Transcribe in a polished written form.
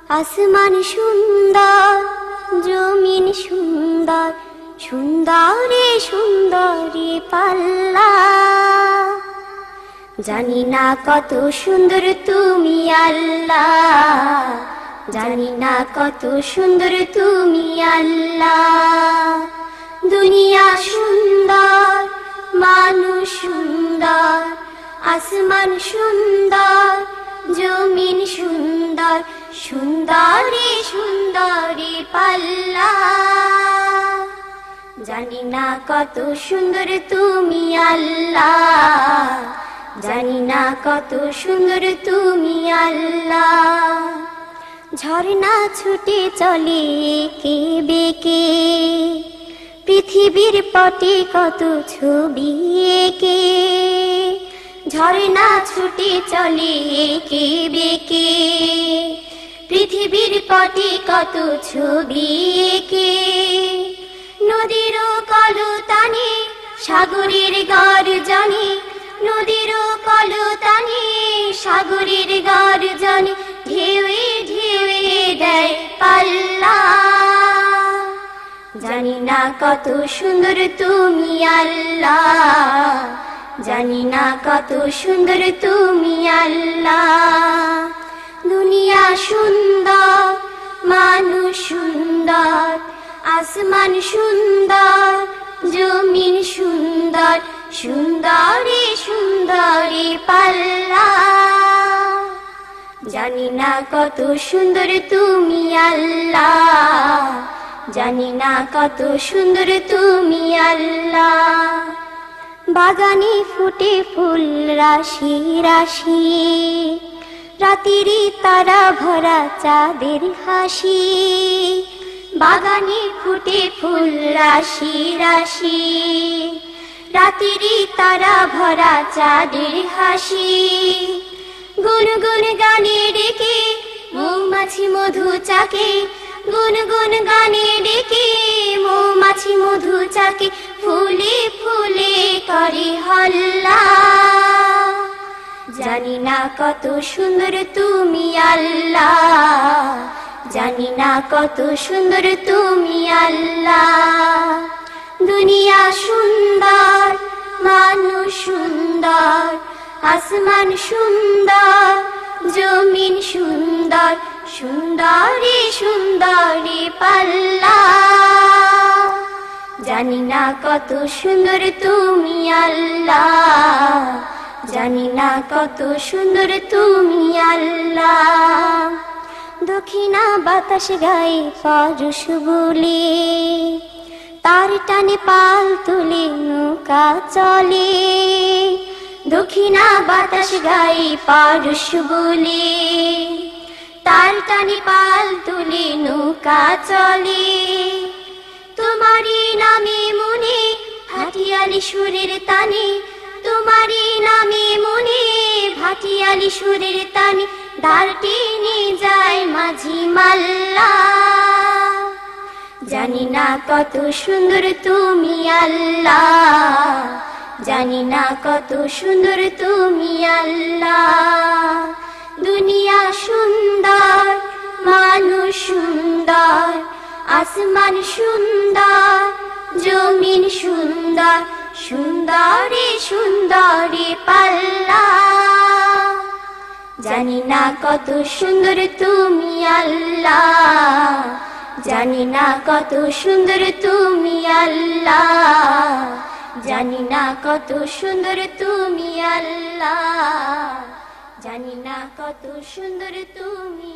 আসমান সুন্দর, জমিন সুন্দর, সুন্দরে সুন্দরে পাল্লা। জানি না কত সুন্দর তুমি আল্লাহ, জানি না কত সুন্দর তুমি আল্লাহ। দুনিয়া সুন্দর, মানুষ সুন্দর, আসমান সুন্দর, জমিন সুন্দর, সুন্দরে সুন্দরে পাল্লা। জানি না কত সুন্দর তুমি আল্লাহ, জানি না কত সুন্দর তুমি আল্লাহ। ঝর্ণা ছুটে চলে কে বেকে, পৃথিবীর পটে কত ছবি এঁকে। ঝর্ণা ছুটে চলে কে বেকে, পৃথিবীর পটে কত ছবি এঁকে। নদীর কলতানে সাগরের গর্জনে, নদীর কলতানে সাগরের গর্জনে, ঢেউয়ে ঢেউয়ে দেয় পাল্লা। জানি না কত সুন্দর তুমি আল্লাহ, জানি না কত সুন্দর তুমি আল্লাহ। দুনিয়া সুন্দর, মানুষ সুন্দর, আসমান সুন্দর, জমিন সুন্দর, সুন্দরে সুন্দরে পাল্লা। জানি না কত সুন্দর তুমি আল্লাহ, জানি না কত সুন্দর তুমি আল্লাহ। বাগানে ফুটে ফুল রাশি রাশি, রাতেরই তারা ভরা চাঁদের হাসি। বাগানে ফুটে ফুল রাশি রাশি, রাতেরই তারা ভরা চাঁদের হাসি। গুনগুন গানে ডেকে মৌমাছি মধু চাকে, গুনগুন গানে ডেকে মৌমাছি মধু চাকে, ফুলে ফুলে করে হল্লা। জানি না কত সুন্দর তুমি আল্লাহ, জানি না কত সুন্দর তুমি আল্লাহ। দুনিয়া সুন্দর, মানুষ সুন্দর, আসমান সুন্দর, জমিন সুন্দর, সুন্দরে সুন্দরে পাল্লা। জানি না কত সুন্দর তুমি আল্লাহ, জানি না কত সুন্দর তুমি আল্লাহ। দক্ষিণা বাতাস গায়ে পরশ বলে, তার টানে পাল তুলে নৌকা চলে। দক্ষিণা বাতাস গায়ে পরশ বলে, তার টানে পাল তুলে নৌকা চলে। তোমারই নামে মনে ভাটিয়ালি সুরের তানে, তোমারই নামে মনে ভাটিয়ালি সুরের তানে, ধারটি নিয়ে যায় মাঝি মাল্লা। জানি না কত সুন্দর তুমি আল্লাহ, জানি না কত সুন্দর তুমি আল্লাহ। দুনিয়া সুন্দর, মানুষ সুন্দর, আসমান সুন্দর, জমিন সুন্দর, সুন্দরে সুন্দরে পাল্লা। জানি না কত সুন্দর তুমি আল্লাহ, জানি না কত সুন্দর তুমি আল্লাহ, জানি না কত সুন্দর তুমি আল্লাহ, জানি না কত সুন্দর তুমি